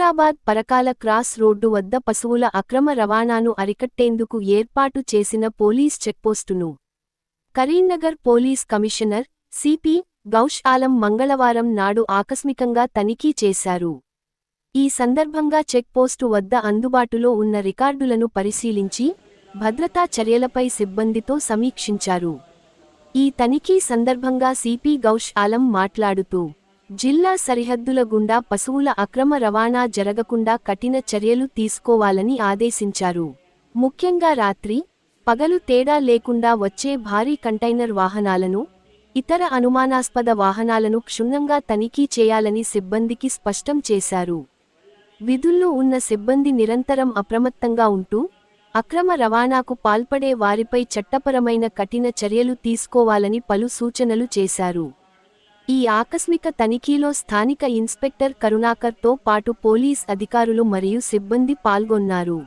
Hyderabad Parakala cross road వద్ద పశువుల అక్రమ రవాణాను అరికట్టేందుకు ఏర్పాటు చేసిన పోలీస్ చెక్పోస్టును Karimnagar police commissioner CP Gaush Alam మంగళవారం నాడు ఆకస్మికంగా తనిఖీ చేశారు. ఈ సందర్భంగా చెక్పోస్టు వద్ద అందుబాటులో ఉన్న రికార్డులను పరిశీలించి భద్రతా చర్యలపై సిబ్బందితో సమీక్షించారు. ఈ తనిఖీ సందర్భంగా సిపి గౌష్ ఆలం మాట్లాడుతూ జిల్లా సరిహద్దుల గుండా పశువుల అక్రమ రవాణా జరగకుండా కఠిన చర్యలు తీసుకోవాలని ఆదేశించారు. ముఖ్యంగా రాత్రి, పగలు తేడా లేకుండా వచ్చే భారీ కంటైనర్ వాహనాలను, ఇతర అనుమానాస్పద వాహనాలను క్షుణ్ణంగా తనిఖీ చేయాలని సిబ్బందికి స్పష్టం చేశారు. విధుల్లో ఉన్న సిబ్బంది నిరంతరం అప్రమత్తంగా ఉంటూ అక్రమ రవాణాకు పాల్పడే వారిపై చట్టపరమైన కఠిన చర్యలు తీసుకోవాలని పలు సూచనలు చేశారు. ఈ ఆకస్మిక తనిఖీలో స్థానిక ఇన్స్పెక్టర్ కరుణాకర్తో పాటు పోలీస్ అధికారులు మరియు సిబ్బంది పాల్గొన్నారు.